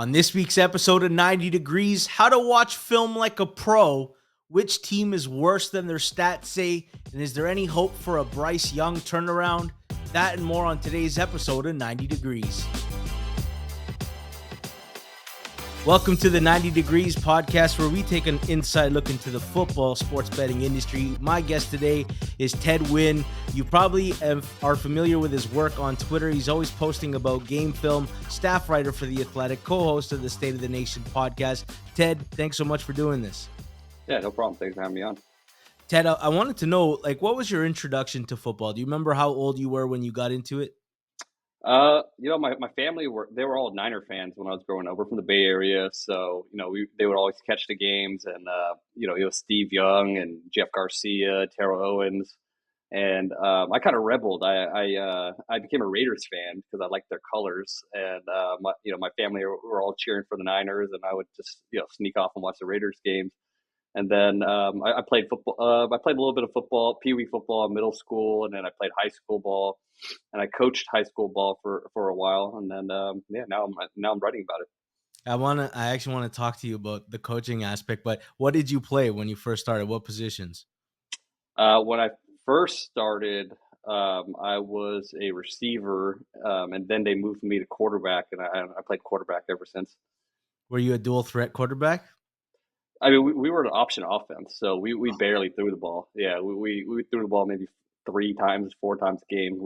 On this week's episode of 90 Degrees, how to watch film like a pro, which team is worse than their stats say, and is there any hope for a Bryce Young turnaround? That and more on today's episode of 90 Degrees. Welcome to the 90 Degrees podcast, where we take an inside look into the football sports betting industry. My guest today is Ted Nguyen. You probably are familiar with his work on Twitter. He's always posting about game film, staff writer for The Athletic, co-host of the State of the Nation podcast. Ted, thanks so much for doing this. Yeah, no problem. Thanks for having me on. Ted, I wanted to know, what was your introduction to football? Do you remember how old you were when you got into it? My family they were all Niner fans when I was growing up. We're from the Bay Area, so they would always catch the games, and it was Steve Young and Jeff Garcia, Terrell Owens, and I kind of rebelled. I became a Raiders fan because I liked their colors, and my family were all cheering for the Niners, and I would just sneak off and watch the Raiders games. And then I played football. I played a little bit of football, pee wee football in middle school, and then I played high school ball, and I coached high school ball for a while. And then now I'm writing about it. I actually want to talk to you about the coaching aspect. But what did you play when you first started? What positions? When I first started, I was a receiver, and then they moved me to quarterback, and I played quarterback ever since. Were you a dual threat quarterback? I mean, we were an option offense, so we barely threw the ball. Yeah, we threw the ball maybe 4 times a game. I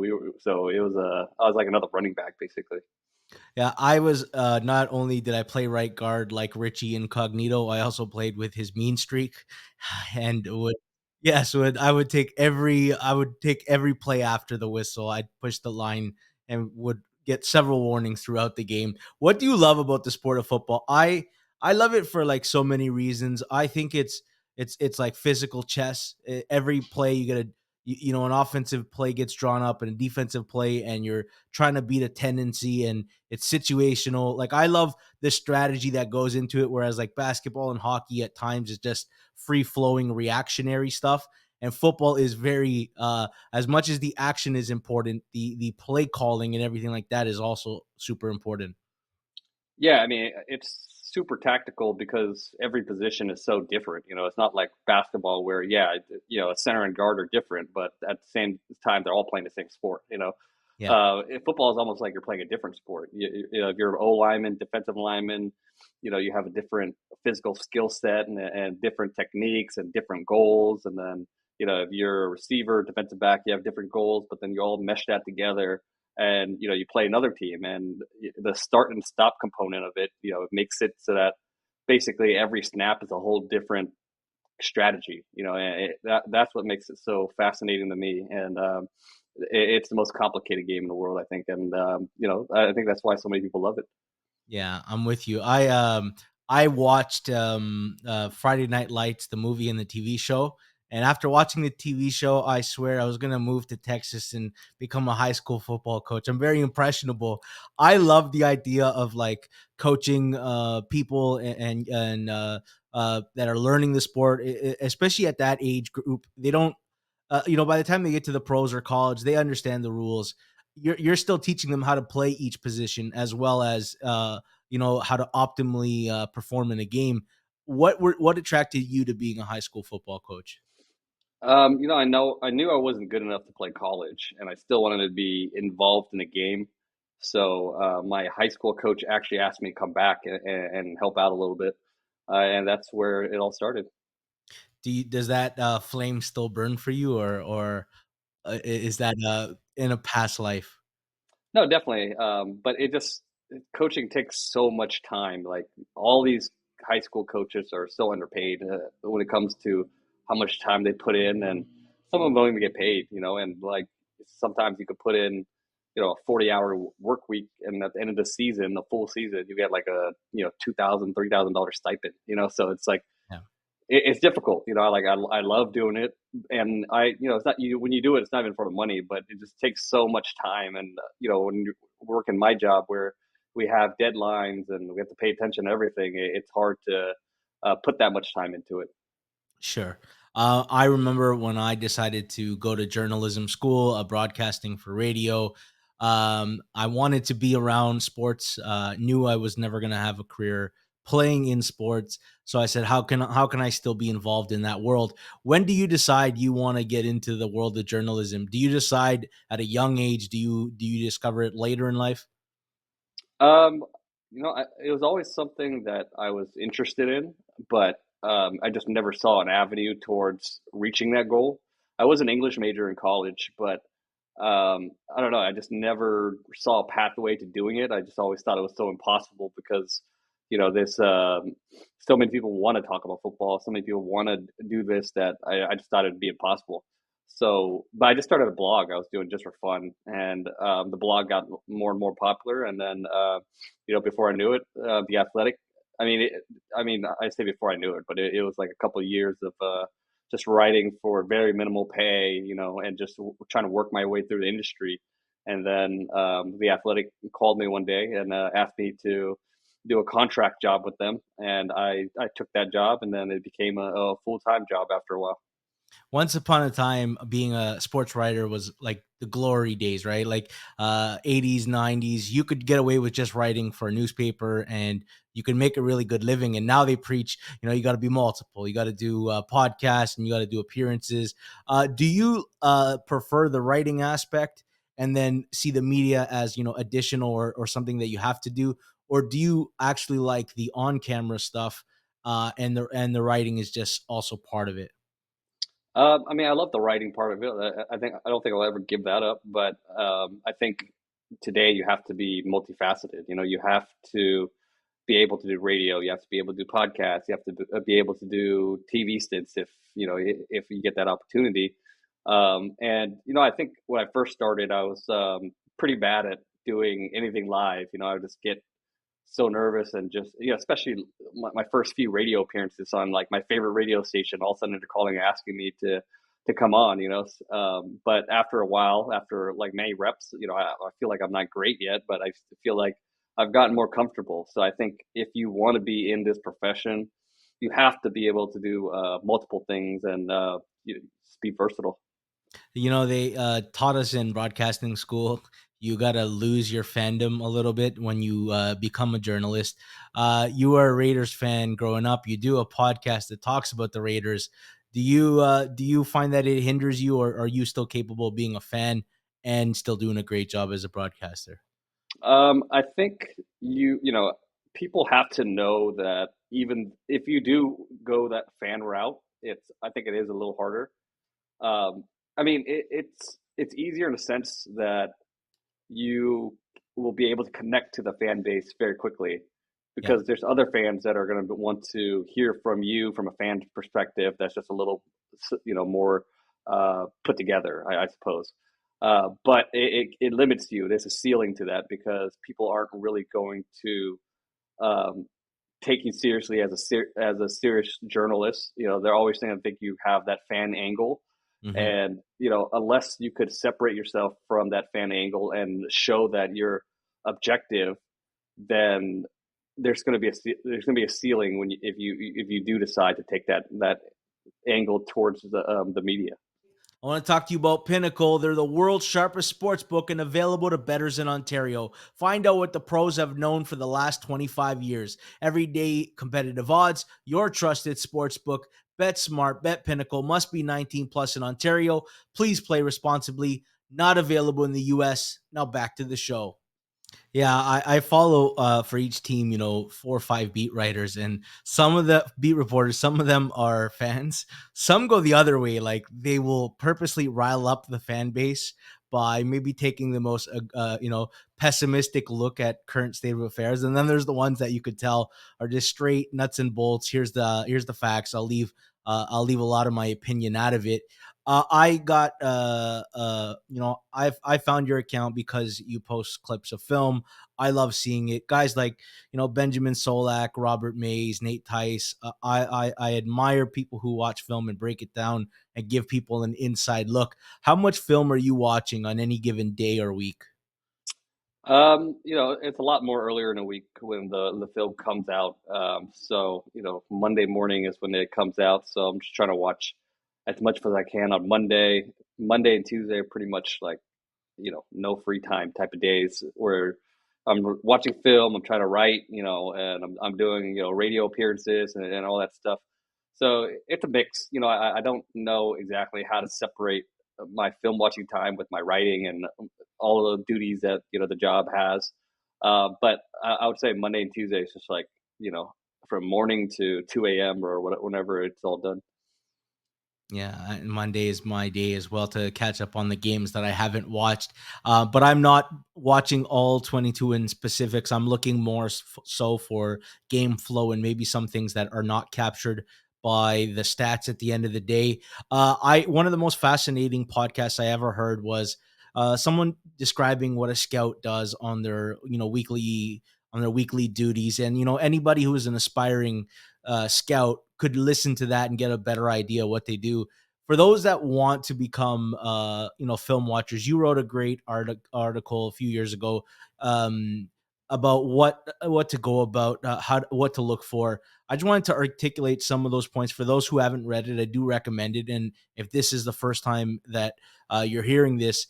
was like another running back basically. Yeah, I was not only did I play right guard like Richie Incognito, I also played with his mean streak, and I would take every play after the whistle. I'd push the line and would get several warnings throughout the game. What do you love about the sport of football? I love it for like so many reasons. I think it's like physical chess. Every play you get an offensive play gets drawn up and a defensive play, and you're trying to beat a tendency, and it's situational. Like, I love the strategy that goes into it, whereas like basketball and hockey at times is just free flowing reactionary stuff. And football is very as much as the action is important, the play calling and everything like that is also super important. Yeah, I mean, it's super tactical because every position is so different. It's not like basketball where, a center and guard are different, but at the same time, they're all playing the same sport. Yeah. Football is almost like you're playing a different sport. If you're an O lineman, defensive lineman, you have a different physical skill set and different techniques and different goals. And then, if you're a receiver, defensive back, you have different goals, but then you all mesh that together. And you play another team, and the start and stop component of it, it makes it so that basically every snap is a whole different strategy. And that's what makes it so fascinating to me. And it's the most complicated game in the world, I think. And I think that's why so many people love it. Yeah, I'm with you. I watched Friday Night Lights, the movie and the TV show. And after watching the TV show, I swear I was going to move to Texas and become a high school football coach. I'm very impressionable. I love the idea of like coaching people and that are learning the sport, especially at that age group. They don't, by the time they get to the pros or college, they understand the rules. You're still teaching them how to play each position, as well as how to optimally perform in a game. What attracted you to being a high school football coach? I knew I wasn't good enough to play college, and I still wanted to be involved in a game. So my high school coach actually asked me to come back and help out a little bit, and that's where it all started. Does that flame still burn for you, or is that in a past life? No, definitely. But coaching takes so much time. Like, all these high school coaches are so underpaid when it comes to how much time they put in, and some of them don't even get paid. And like, sometimes you could put in, a 40-hour work week, and at the end of the season, the full season, you get like a $2,000, $3,000 stipend. So it's like, Yeah. it's difficult. I love doing it, and it's not when you do it, it's not even for the money, but it just takes so much time. And when you work in my job where we have deadlines and we have to pay attention to everything, it's hard to put that much time into it. Sure. I remember when I decided to go to journalism school, broadcasting for radio. I wanted to be around sports. Knew I was never going to have a career playing in sports. So I said, how can I still be involved in that world? When do you decide you want to get into the world of journalism? Do you decide at a young age? Do you discover it later in life? Um, it was always something that I was interested in, but I just never saw an avenue towards reaching that goal. I was an English major in college, but I don't know. I just never saw a pathway to doing it. I just always thought it was so impossible because, there's so many people want to talk about football. So many people want to do this that I just thought it'd be impossible. So, but I just started a blog I was doing just for fun, and the blog got more and more popular. And then, before I knew it, the Athletic. I mean, I say before I knew it, but it was like a couple of years of just writing for very minimal pay, and just trying to work my way through the industry. And then the Athletic called me one day and asked me to do a contract job with them, and I took that job, and then it became a full time job after a while. Once upon a time, being a sports writer was like the glory days, right? Like 80s, 90s, you could get away with just writing for a newspaper and you could make a really good living. And now they preach, you got to be multiple. You got to do podcasts and you got to do appearances. Do you prefer the writing aspect and then see the media as, additional or something that you have to do? Or do you actually like the on camera stuff and the writing is just also part of it? I love the writing part of it. I don't think I'll ever give that up. But I think today you have to be multifaceted. You have to be able to do radio. You have to be able to do podcasts. You have to be able to do TV stints if if you get that opportunity. And I think when I first started, I was pretty bad at doing anything live. I would just get so nervous and just especially my first few radio appearances on like my favorite radio station. All of a sudden they're calling and asking me to come on. But after a while, after like many reps, I feel like I'm not great yet, but I feel like I've gotten more comfortable. So I think if you want to be in this profession, you have to be able to do multiple things and just be versatile. They taught us in broadcasting school, you got to lose your fandom a little bit when you become a journalist. You were a Raiders fan growing up. You do a podcast that talks about the Raiders. Do you find that it hinders you, or are you still capable of being a fan and still doing a great job as a broadcaster? I think people have to know that even if you do go that fan route, I think it is a little harder. Um, it's easier in a sense that you will be able to connect to the fan base very quickly Yeah. because there's other fans that are going to want to hear from you from a fan perspective. That's just a little, more put together, I suppose. But it limits you. There's a ceiling to that because people aren't really going to um, take you seriously as as a serious journalist. They're always going to think you have that fan angle, Hmm. and unless you could separate yourself from that fan angle and show that you're objective, then there's going to be a ceiling when if you do decide to take that angle towards the media. I want to talk to you about Pinnacle. They're the world's sharpest sports book and available to bettors in Ontario. Find out what the pros have known for the last 25 years. Everyday competitive odds, your trusted sports book. Bet smart, bet Pinnacle. Must be 19 plus in Ontario. Please play responsibly. Not available in the US. Now back to the show. Yeah, I follow for each team, 4 or 5 beat writers, and some of the beat reporters, some of them are fans. Some go the other way, like they will purposely rile up the fan base by maybe taking the most, pessimistic look at current state of affairs. And then there's the ones that you could tell are just straight nuts and bolts. Here's the facts. I'll leave a lot of my opinion out of it. I got I found your account because you post clips of film. I love seeing it. Guys like, Benjamin Solak, Robert Mays, Nate Tice. I admire people who watch film and break it down and give people an inside look. How much film are you watching on any given day or week? It's a lot more earlier in the week when the film comes out. So Monday morning is when it comes out. So I'm just trying to watch as much as I can on Monday. Monday and Tuesday are pretty much like no free time type of days where I'm watching film, I'm trying to write, and I'm doing, radio appearances and all that stuff. So it's a mix. I don't know exactly how to separate my film watching time with my writing and all of the duties that the job has. But I would say Monday and Tuesday is just like from morning to 2 a.m. or whenever it's all done. Yeah, and Monday is my day as well to catch up on the games that I haven't watched. But I'm not watching all 22 in specifics. I'm looking more so for game flow and maybe some things that are not captured by the stats at the end of the day. I One of the most fascinating podcasts I ever heard was someone describing what a scout does on their weekly duties, and anybody who is an aspiring scout could listen to that and get a better idea what they do. For those that want to become, film watchers, you wrote a great article a few years ago about what to go about, what to look for. I just wanted to articulate some of those points for those who haven't read it. I do recommend it, and if this is the first time that you're hearing this,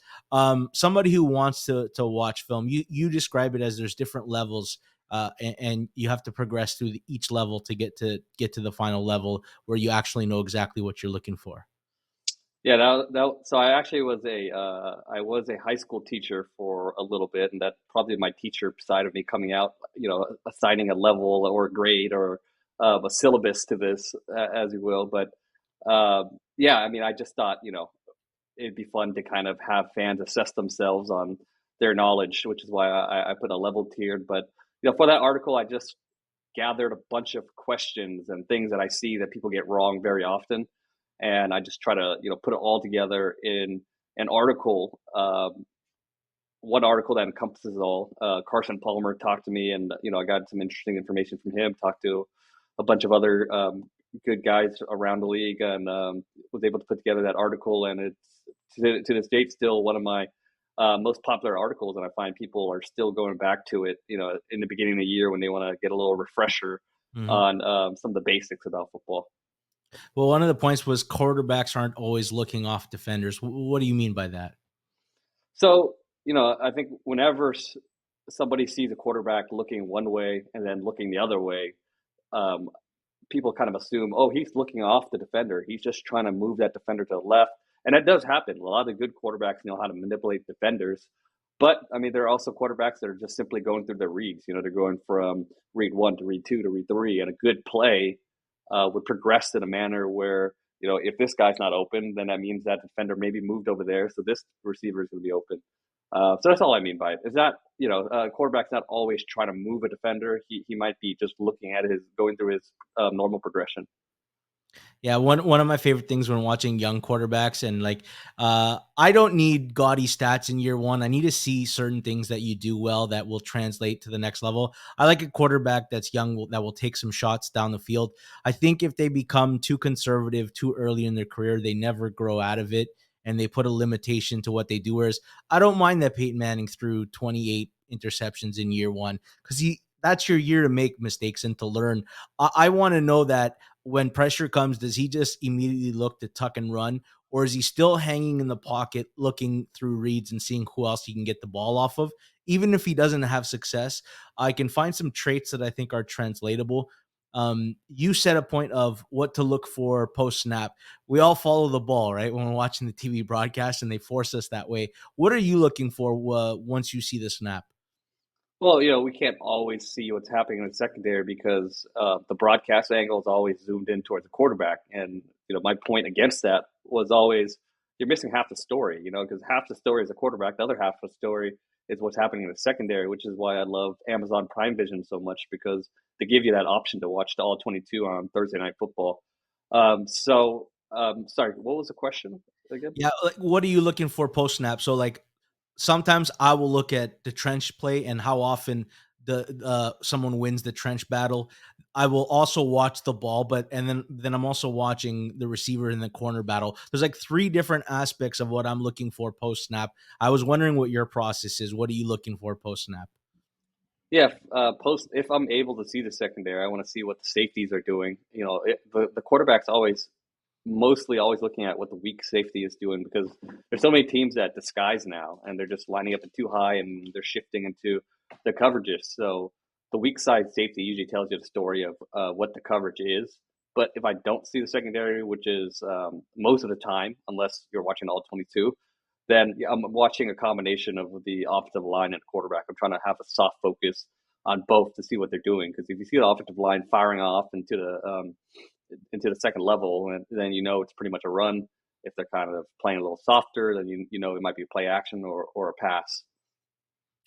somebody who wants to watch film, you describe it as there's different levels, and you have to progress through each level to get to the final level where you actually know exactly what you're looking for. Yeah, so I was a high school teacher for a little bit, and that probably my teacher side of me coming out, assigning a level or a grade or a syllabus to this, as you will. But yeah, I mean, I just thought it'd be fun to kind of have fans assess themselves on their knowledge, which is why I put a level tiered. But for that article, I just gathered a bunch of questions and things that I see that people get wrong very often, and I just try to put it all together in an article. One article that encompasses all. Carson Palmer talked to me, and I got some interesting information from him. Talked to a bunch of other good guys around the league, and was able to put together that article. And it's to this date still one of my most popular articles, and I find people are still going back to it. In the beginning of the year when they want to get a little refresher Mhm. on some of the basics about football. Well, one of the points was quarterbacks aren't always looking off defenders. What do you mean by that? So I think whenever somebody sees a quarterback looking one way and then looking the other way, um, people kind of assume, oh, he's looking off the defender. He's just trying to move that defender to the left. And that does happen. A lot of the good quarterbacks know how to manipulate defenders. But I mean, there are also quarterbacks that are just simply going through their reads. They're going from read one to read two to read three. And a good play would progress in a manner where, if this guy's not open, then that means that defender maybe moved over there. So this receiver is going to be open. So that's all I mean by it. Is that quarterback's not always trying to move a defender. He might be just looking at his going through his normal progression. Yeah, one of my favorite things when watching young quarterbacks, and I don't need gaudy stats in year one. I need to see certain things that you do well that will translate to the next level. I like a quarterback that's young that will take some shots down the field. I think if they become too conservative too early in their career, they never grow out of it, and they put a limitation to what they do. Whereas I don't mind that Peyton Manning threw 28 interceptions in year one, because he that's your year to make mistakes and to learn. I want to know that when pressure comes, does he just immediately look to tuck and run? Or is he still hanging in the pocket, looking through reads and seeing who else he can get the ball off of? Even if he doesn't have success, I can find some traits that I think are translatable. You set a point of what to look for post snap. We all follow the ball, right? When we're watching the TV broadcast and they force us that way. What are you looking for once you see the snap? Well, we can't always see what's happening in the secondary because the broadcast angle is always zoomed in towards the quarterback. And my point against that was always you're missing half the story. Because half the story is the quarterback, the other half of the story is what's happening in the secondary, which is why I love Amazon Prime Vision so much because they give you that option to watch the all 22 on Thursday Night Football. Sorry, what was the question again? Yeah, like, what are you looking for post snap? So, sometimes I will look at the trench play and how often someone wins the trench battle. I will also watch the ball, but and then I'm also watching the receiver in the corner battle. There's like three different aspects of what I'm looking for post snap. I was wondering what your process is. What are you looking for post snap? Yeah, post if I'm able to see the secondary, I want to see what the safeties are doing. The quarterback's always mostly always looking at what the weak safety is doing because there's so many teams that disguise now and they're just lining up it too high and they're shifting into the coverages. So the weak side safety usually tells you the story of what the coverage is. But if I don't see the secondary, which is most of the time, unless you're watching all 22, then yeah, I'm watching a combination of the offensive line and quarterback. I'm trying to have a soft focus on both to see what they're doing because if you see the offensive line firing off into the second level, and then you know it's pretty much a run. If they're kind of playing a little softer, then you know it might be a play action or a pass.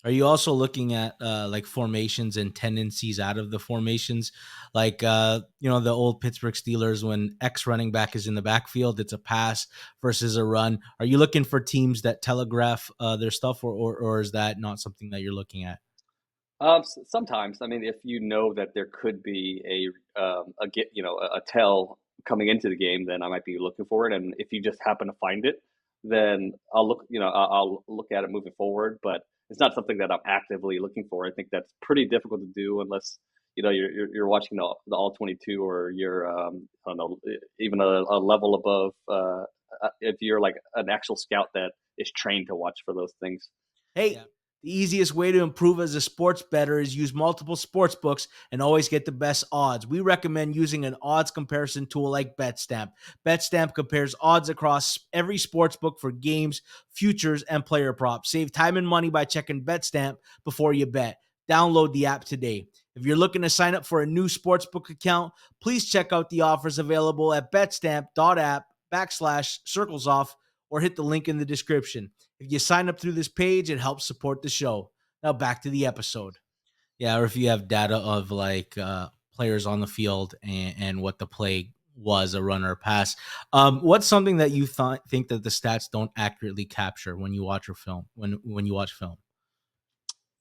Are you also looking at like formations and tendencies out of the formations? Like the old Pittsburgh Steelers when X running back is in the backfield, it's a pass versus a run. Are you looking for teams that telegraph their stuff, or is that not something that you're looking at? Sometimes, I mean, if you know that there could be a get a tell coming into the game, then I might be looking for it. And if you just happen to find it, then I'll look at it moving forward. But it's not something that I'm actively looking for. I think that's pretty difficult to do unless you're watching the all 22 or you're I don't know even a level above. If you're like an actual scout that is trained to watch for those things. Hey, yeah, the easiest way to improve as a sports bettor is use multiple sports books and always get the best odds. We recommend using an odds comparison tool like BetStamp. BetStamp compares odds across every sports book for games, futures, and player props. Save time and money by checking BetStamp before you bet. Download the app today. If you're looking to sign up for a new sportsbook account, please check out the offers available at betstamp.app/circlesoff or hit the link in the description. If you sign up through this page, it helps support the show. Now back to the episode. Yeah, or if you have data of like players on the field and what the play was, a run or a pass. What's something that you think that the stats don't accurately capture when you watch a film? When you watch film,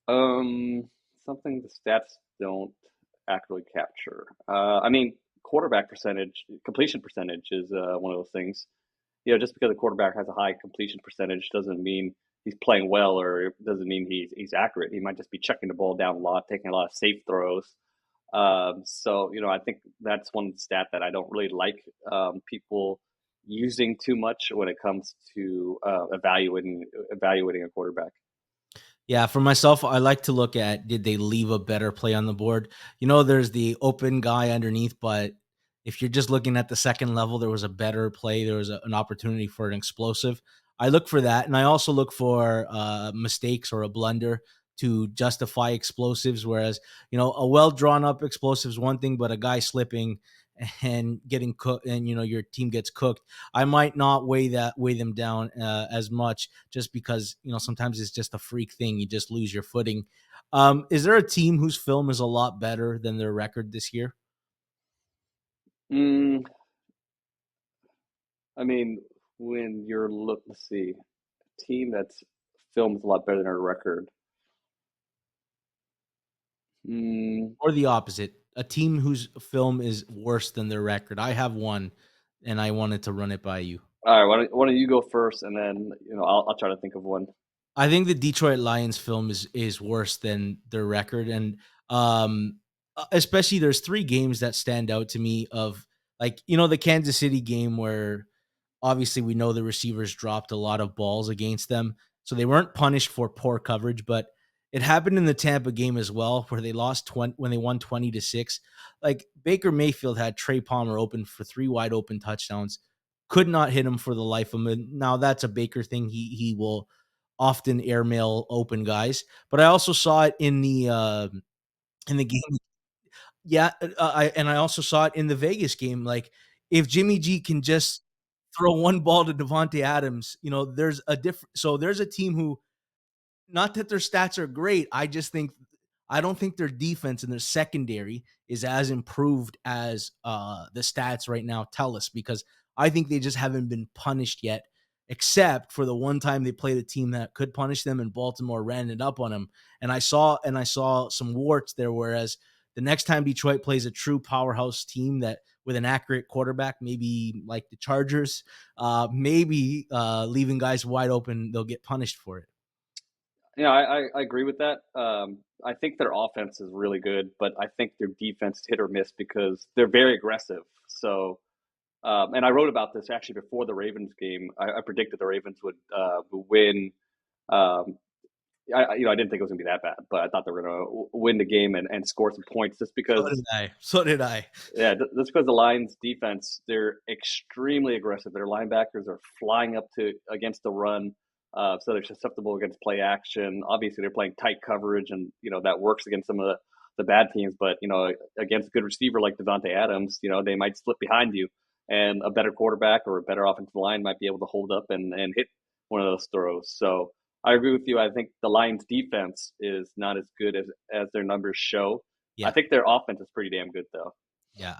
Something the stats don't accurately capture. I mean, quarterback percentage, completion percentage is one of those things. Just because a quarterback has a high completion percentage doesn't mean he's playing well, or it doesn't mean he's accurate. He might just be checking the ball down a lot, taking a lot of safe throws. So I think that's one stat that I don't really like people using too much when it comes to evaluating a quarterback. yeah, for myself, I like to look at did they leave a better play on the board? There's the open guy underneath, but if you're just looking at the second level, there was a better play. There was an opportunity for an explosive. I look for that. And I also look for mistakes or a blunder to justify explosives. Whereas, a well drawn up explosive is one thing, but a guy slipping and getting cooked and, your team gets cooked, I might not weigh them down as much just because, sometimes it's just a freak thing. You just lose your footing. Is there a team whose film is a lot better than their record this year? Mm, I mean, when let's see, team that's filmed a lot better than our record. Mm, Or the opposite, a team whose film is worse than their record? I have one, and I wanted to run it by you. all right, why don't you go first, and then I'll try to think of one. I think the Detroit Lions film is worse than their record, and um, especially there's three games that stand out to me of like the Kansas City game where obviously we know the receivers dropped a lot of balls against them, so they weren't punished for poor coverage, but it happened in the Tampa game as well where they lost 20 when they won 20-6. Like Baker Mayfield had Trey Palmer open for three wide open touchdowns, could not hit him for the life of him. Now that's a Baker thing. He will often airmail open guys, but I also saw it in the game. Yeah, I also saw it in the Vegas game. Like if Jimmy G can just throw one ball to Devontae Adams, there's a different. So there's a team who, not that their stats are great. I don't think their defense and their secondary is as improved as the stats right now tell us, because I think they just haven't been punished yet, except for the one time they played a team that could punish them and Baltimore ran it up on them. And I saw some warts there. Whereas the next time Detroit plays a true powerhouse team that with an accurate quarterback, maybe like the Chargers, maybe leaving guys wide open, they'll get punished for it. I agree with that. I think their offense is really good, but I think their defense is hit or miss because they're very aggressive. So And I wrote about this actually before the Ravens game. I predicted the Ravens would win. Um, I didn't think it was gonna be that bad, but I thought they were gonna win the game and score some points just So because did I. So did I. yeah, that's because the Lions defense, they're extremely aggressive. Their linebackers are flying up to against the run. So they're susceptible against play action. Obviously, they're playing tight coverage, and that works against some of the bad teams. But against a good receiver like Devontae Adams, they might slip behind you, and a better quarterback or a better offensive line might be able to hold up and hit one of those throws. So I agree with you. I think the Lions defense is not as good as their numbers show. I Yeah. think their offense is pretty damn good though. Yeah,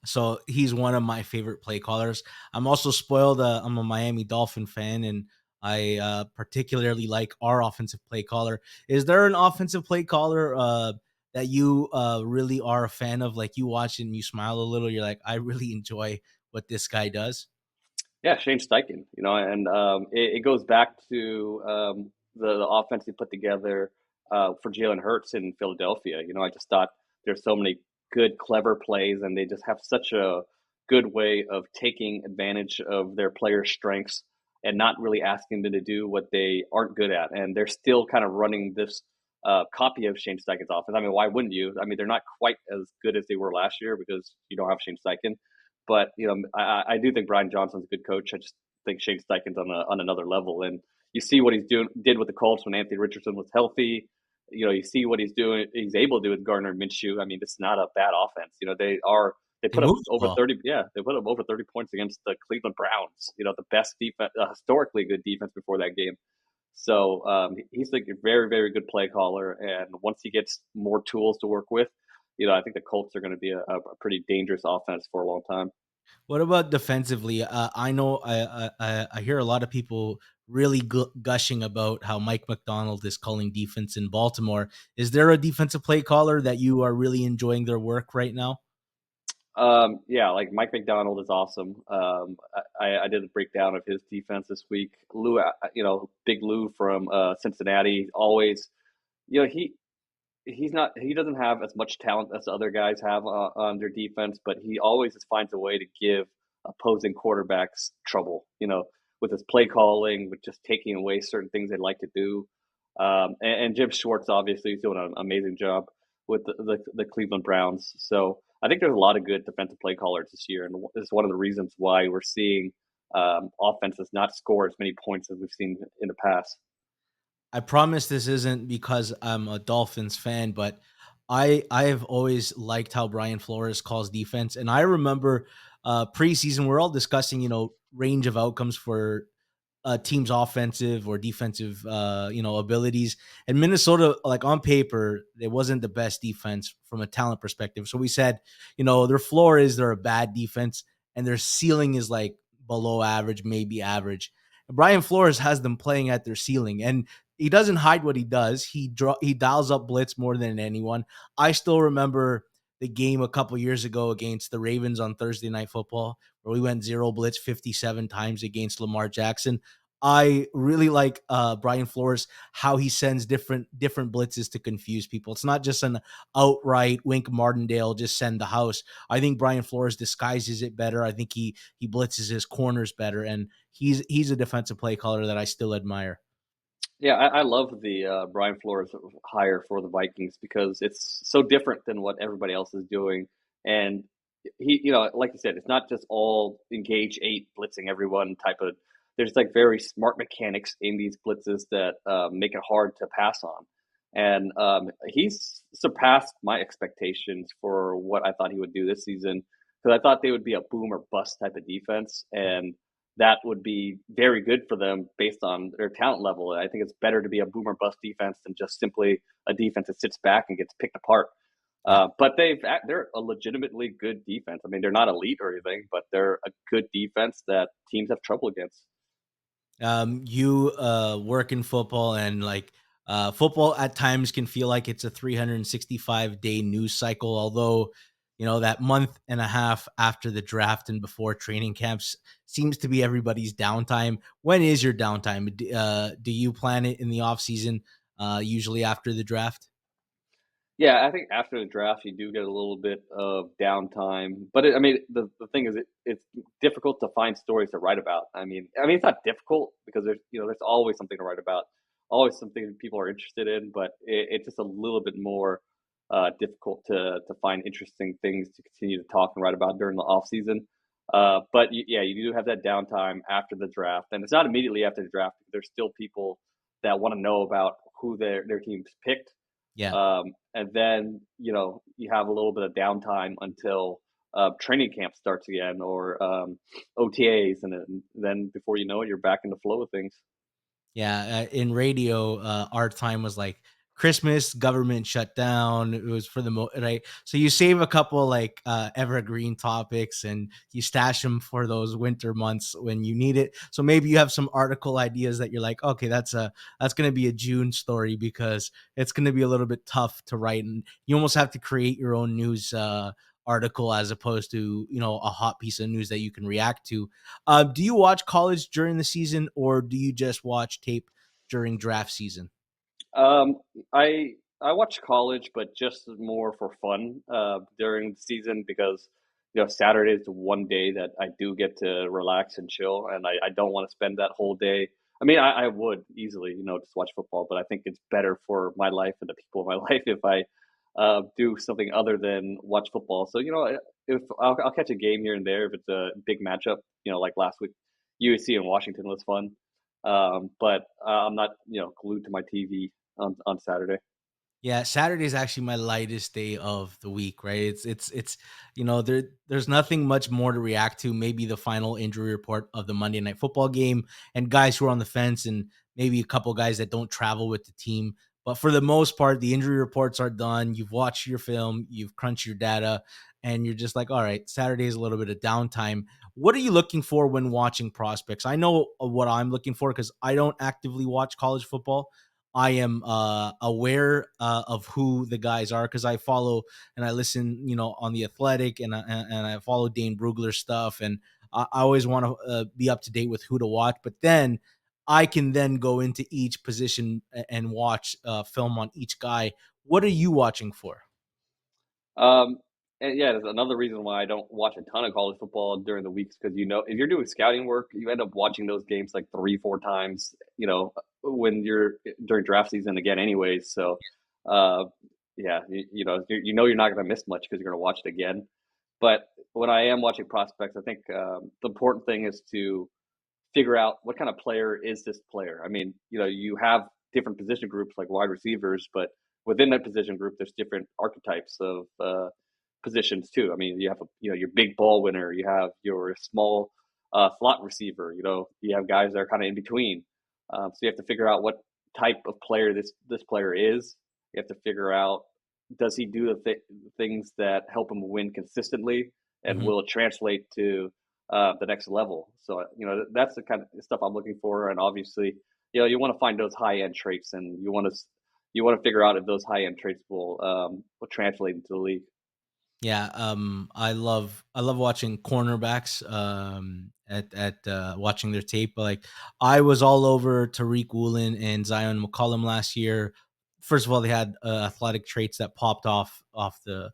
so he's one of my favorite play callers. I'm also spoiled. I'm a Miami Dolphin fan, and I particularly like our offensive play caller. Is there an offensive play caller that you really are a fan of? Like you watch it and you smile a little. You're like, I really enjoy what this guy does. Yeah, Shane Steichen, and it goes back to the offense he put together for Jalen Hurts in Philadelphia. I just thought there's so many good, clever plays, and they just have such a good way of taking advantage of their players' strengths and not really asking them to do what they aren't good at. And they're still kind of running this copy of Shane Steichen's offense. I mean, why wouldn't you? I mean, they're not quite as good as they were last year because you don't have Shane Steichen. But I do think Brian Johnson's a good coach. I just think Shane Steichen's on another level, and you see what did with the Colts when Anthony Richardson was healthy. You see what he's able to do with Gardner Minshew. I mean, it's not a bad offense. They They put up move the over ball. 30. Yeah, they put up over 30 points against the Cleveland Browns. The best defense, historically good defense before that game. So he's like a very, very good play caller, and once he gets more tools to work with, I think the Colts are going to be a pretty dangerous offense for a long time. What about defensively? I know I hear a lot of people really gushing about how Mike McDonald is calling defense in Baltimore. Is there a defensive play caller that you are really enjoying their work right now? Yeah, like Mike McDonald is awesome. I did a breakdown of his defense this week. Big Lou from Cincinnati, always, you know, he doesn't have as much talent as other guys have on their defense, but he always just finds a way to give opposing quarterbacks trouble. With his play calling, with just taking away certain things they like to do. And Jim Schwartz obviously is doing an amazing job with the Cleveland Browns. So I think there's a lot of good defensive play callers this year, and it's one of the reasons why we're seeing offenses not score as many points as we've seen in the past. I promise this isn't because I'm a Dolphins fan, but I've always liked how Brian Flores calls defense, and I remember preseason we're all discussing range of outcomes for team's offensive or defensive, abilities. And Minnesota, like on paper, it wasn't the best defense from a talent perspective. So we said, their floor is they're a bad defense, and their ceiling is like below average, maybe average. And Brian Flores has them playing at their ceiling, and he doesn't hide what he does. He dials up blitz more than anyone. I still remember the game a couple years ago against the Ravens on Thursday Night Football, where we went zero blitz 57 times against Lamar Jackson. I really like Brian Flores, how he sends different blitzes to confuse people. It's not just an outright Wink Martindale just send the house. I think Brian Flores disguises it better. I think he blitzes his corners better, and he's a defensive play caller that I still admire. Yeah, I love the Brian Flores hire for the Vikings because it's so different than what everybody else is doing. And like you said, it's not just all engage eight blitzing everyone type of. There's like very smart mechanics in these blitzes that make it hard to pass on. And he's surpassed my expectations for what I thought he would do this season because I thought they would be a boom or bust type of defense, and that would be very good for them based on their talent level. I think it's better to be a boomer bust defense than just simply a defense that sits back and gets picked apart. Yeah. But they're a legitimately good defense. I mean, they're not elite or anything, but they're a good defense that teams have trouble against. You work in football, and like football at times can feel like it's a 365-day news cycle, although that month and a half after the draft and before training camps seems to be everybody's downtime. When is your downtime? Do you plan it in the off season, usually after the draft? Yeah, I think after the draft, you do get a little bit of downtime, but I mean, the thing is, it's difficult to find stories to write about. I mean, it's not difficult because there's always something to write about, always something that people are interested in, but it's just a little bit more difficult to find interesting things to continue to talk and write about during the off season. But yeah, you do have that downtime after the draft, and it's not immediately after the draft. There's still people that want to know about who their teams picked, Yeah. and then you have a little bit of downtime until training camp starts again, or OTAs, and then before you know it, you're back in the flow of things. Yeah, in radio, our time was like Christmas, government shut down. It was for the right. So you save a couple like evergreen topics and you stash them for those winter months when you need it. So maybe you have some article ideas that you're like, okay, that's gonna be a June story because it's gonna be a little bit tough to write, and you almost have to create your own news article as opposed to a hot piece of news that you can react to. Do you watch college during the season, or do you just watch tape during draft season? Um, I watch college, but just more for fun during the season because Saturday is the one day that I do get to relax and chill, and I don't want to spend that whole day. I mean, I would easily just watch football, but I think it's better for my life and the people in my life if I do something other than watch football. So if I'll catch a game here and there if it's a big matchup, like last week, USC and Washington was fun. But I'm not glued to my TV on Saturday. Yeah, Saturday is actually my lightest day of the week, right? It's there's nothing much more to react to. Maybe the final injury report of the Monday night football game and guys who are on the fence and maybe a couple guys that don't travel with the team. But for the most part, the injury reports are done. You've watched your film, you've crunched your data, and you're just like, all right, Saturday is a little bit of downtime. What are you looking for when watching prospects? I know what I'm looking for because I don't actively watch college football. I am aware of who the guys are because I follow and I listen, on the Athletic, and I follow Dane Brugler's stuff, and I always want to be up to date with who to watch. But then I can then go into each position and watch film on each guy. What are you watching for? Um, and yeah, there's another reason why I don't watch a ton of college football during the weeks because if you're doing scouting work, you end up watching those games like 3, 4 times. When you're during draft season again, anyways. So, uh, yeah, you're not going to miss much because you're going to watch it again. But when I am watching prospects, I think the important thing is to figure out what kind of player is this player. I mean, you have different position groups like wide receivers, but within that position group, there's different archetypes of positions too. I mean, you have your big ball winner, you have your small slot receiver. You have guys that are kind of in between. So you have to figure out what type of player this player is. You have to figure out, does he do things that help him win consistently, and Mhm. will it translate to the next level? So that's the kind of stuff I'm looking for, and obviously, you want to find those high end traits, and you want to figure out if those high end traits will translate into the league. Yeah, I love watching cornerbacks at watching their tape. Like I was all over Tariq Woolen and Zion McCollum last year. First of all, they had athletic traits that popped off the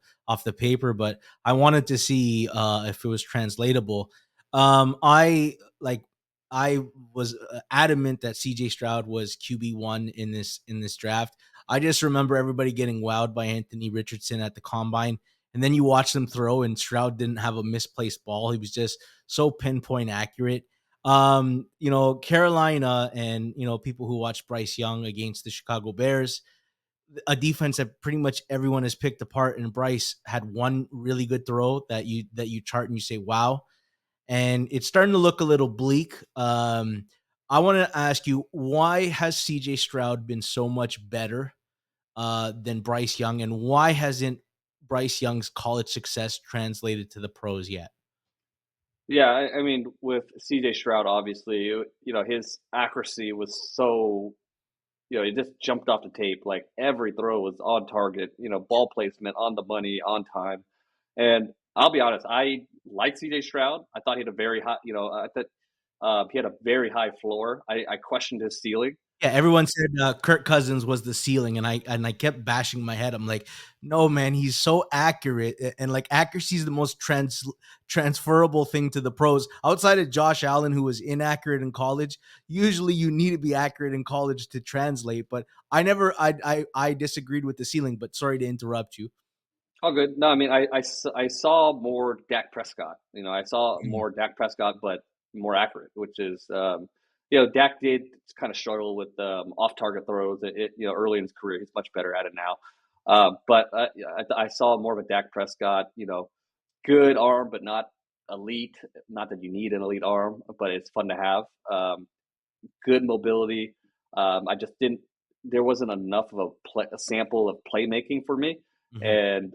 paper, but I wanted to see if it was translatable. I was adamant that CJ Stroud was QB1 in this draft. I just remember everybody getting wowed by Anthony Richardson at the combine, and then you watch them throw, and Stroud didn't have a misplaced ball. He was just so pinpoint accurate. Carolina and people who watch Bryce Young against the Chicago Bears, a defense that pretty much everyone has picked apart, and Bryce had one really good throw that you chart and you say, wow. And it's starting to look a little bleak. I want to ask you, why has CJ Stroud been so much better than Bryce Young, and why hasn't Bryce Young's college success translated to the pros yet? Yeah, I mean, with CJ Stroud, obviously, his accuracy was so, it just jumped off the tape. Like every throw was on target, ball placement on the money, on time. And I'll be honest, I like CJ Stroud. I thought he had a very high, I thought he had a very high floor. I questioned his ceiling. Yeah, everyone said, Kirk Cousins was the ceiling, and I kept bashing my head. I'm like, "No, man, he's so accurate, and, like, accuracy is the most transferable thing to the pros. Outside of Josh Allen, who was inaccurate in college, usually you need to be accurate in college to translate, but I disagreed with the ceiling, but sorry to interrupt you. All good. No, I mean, I saw more Dak Prescott. I saw Mm, more Dak Prescott, but more accurate, which is, Dak did kind of struggle with off target throws. Early in his career, he's much better at it now. But I saw more of a Dak Prescott. Good arm, but not elite. Not that you need an elite arm, but it's fun to have. Good mobility. I just didn't. There wasn't enough of a sample of playmaking for me, mhm, and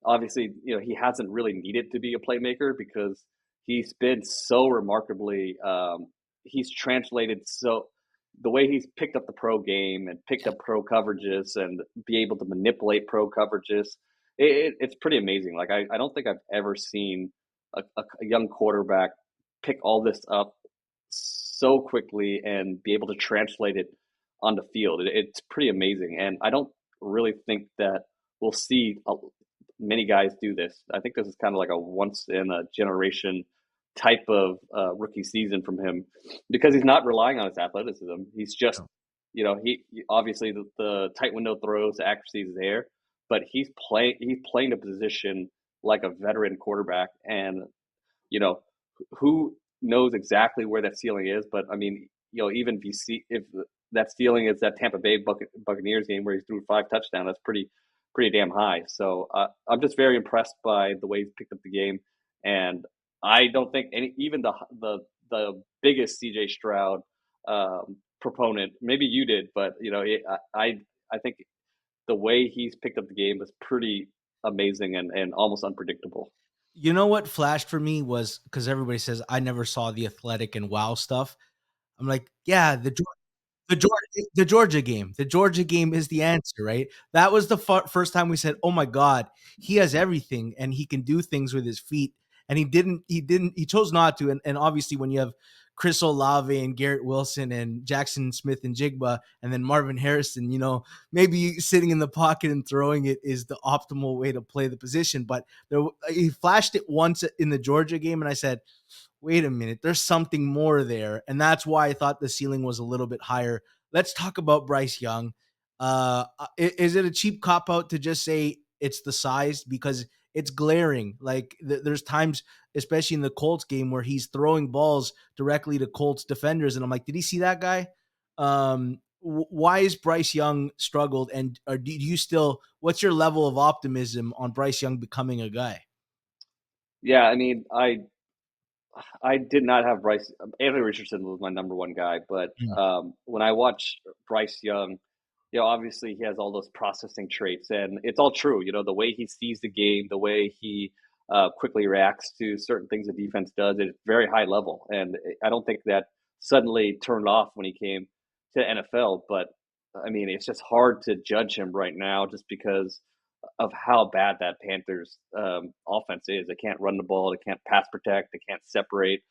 obviously, he hasn't really needed to be a playmaker because he's been so remarkably. He's translated so the way he's picked up the pro game and picked yeah, up pro coverages and be able to manipulate pro coverages. It's pretty amazing. Like I don't think I've ever seen a young quarterback pick all this up so quickly and be able to translate it on the field. It's pretty amazing, and I don't really think that we'll see many guys do this. I think this is kind of like a once in a generation type of rookie season from him because he's not relying on his athleticism. He's just, no. obviously the tight window throws, the accuracy is there, but he's playing the position like a veteran quarterback, and you know, who knows exactly where that ceiling is? But I mean, even if you see if that ceiling is that Tampa Bay Buccaneers game where he threw 5 touchdowns, that's pretty damn high. So I'm just very impressed by the way he's picked up the game, and I don't think even the biggest CJ Stroud proponent, maybe you did, but I think the way he's picked up the game is pretty amazing and almost unpredictable. You know what flashed for me was because everybody says, "I never saw the athletic and wow stuff." I'm like, "Yeah, the Georgia game is the answer, right? That was the first time we said, "Oh my god, he has everything and he can do things with his feet." And he chose not to. And obviously when you have Chris Olave and Garrett Wilson and Jackson Smith and Jigba and then Marvin Harrison, maybe sitting in the pocket and throwing it is the optimal way to play the position. But he flashed it once in the Georgia game, and I said, wait a minute, there's something more there. And that's why I thought the ceiling was a little bit higher. Let's talk about Bryce Young. Is it a cheap cop out to just say it's the size? Because it's glaring. Like there's times, especially in the Colts game, where he's throwing balls directly to Colts defenders. And I'm like, did he see that guy? Why is Bryce Young struggled? And or do you still, what's your level of optimism on Bryce Young becoming a guy? Yeah, I mean, I did not have Bryce. Anthony Richardson was my number one guy, but Mm, when I watch Bryce Young, obviously he has all those processing traits, and it's all true. The way he sees the game, the way he quickly reacts to certain things the defense does, it's very high level, and I don't think that suddenly turned off when he came to NFL. But I mean, it's just hard to judge him right now, just because of how bad that Panthers offense is. They can't run the ball, they can't pass protect, they can't separate.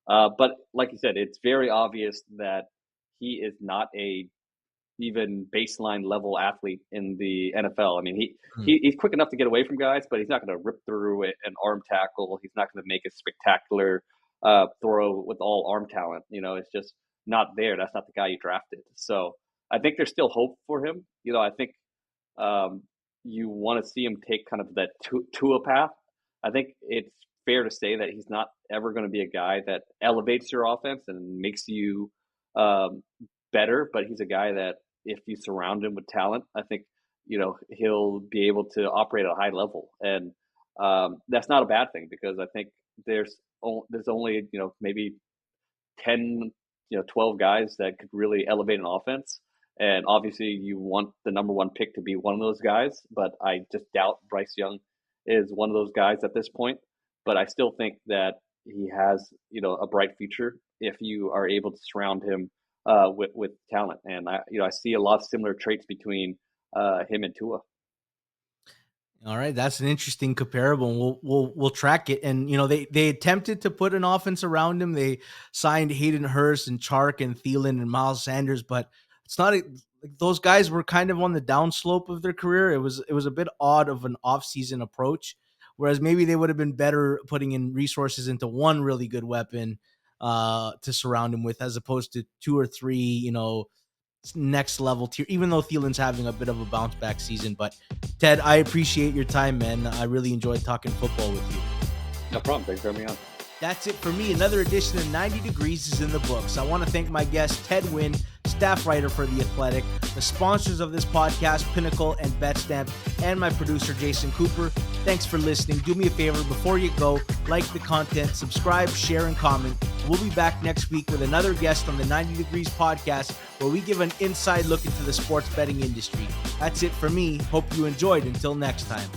But like you said, it's very obvious that he is not a even baseline level athlete in the NFL. I mean, mm. he's quick enough to get away from guys, but he's not going to rip through an arm tackle. He's not going to make a spectacular throw with all arm talent. It's just not there. That's not the guy you drafted. So I think there's still hope for him. I think um, you want to see him take kind of that Tua path. I think it's fair to say that he's not ever going to be a guy that elevates your offense and makes you um, better, but he's a guy that if you surround him with talent, I think he'll be able to operate at a high level, and that's not a bad thing because I think there's only maybe 10, 12 guys that could really elevate an offense. And obviously, you want the number one pick to be one of those guys, but I just doubt Bryce Young is one of those guys at this point. But I still think that he has, a bright future if you are able to surround him with talent. And I see a lot of similar traits between him and Tua. All right, that's an interesting comparable. And we'll track it. And they attempted to put an offense around him. They signed Hayden Hurst and Chark and Thielen and Miles Sanders, but it's not like those guys were kind of on the downslope of their career. It was a bit odd of an offseason approach. Whereas maybe they would have been better putting in resources into one really good weapon to surround him with, as opposed to two or three, next level tier, even though Thielen's having a bit of a bounce back season. But Ted, I appreciate your time, man. I really enjoyed talking football with you. No problem. Thanks for having me on. That's it for me. Another edition of 90 Degrees is in the books. I want to thank my guest, Ted Nguyen, staff writer for The Athletic, the sponsors of this podcast, Pinnacle and BetStamp, and my producer, Jason Cooper. Thanks for listening. Do me a favor before you go, like the content, subscribe, share, and comment. We'll be back next week with another guest on the 90 Degrees podcast, where we give an inside look into the sports betting industry. That's it for me. Hope you enjoyed. Until next time.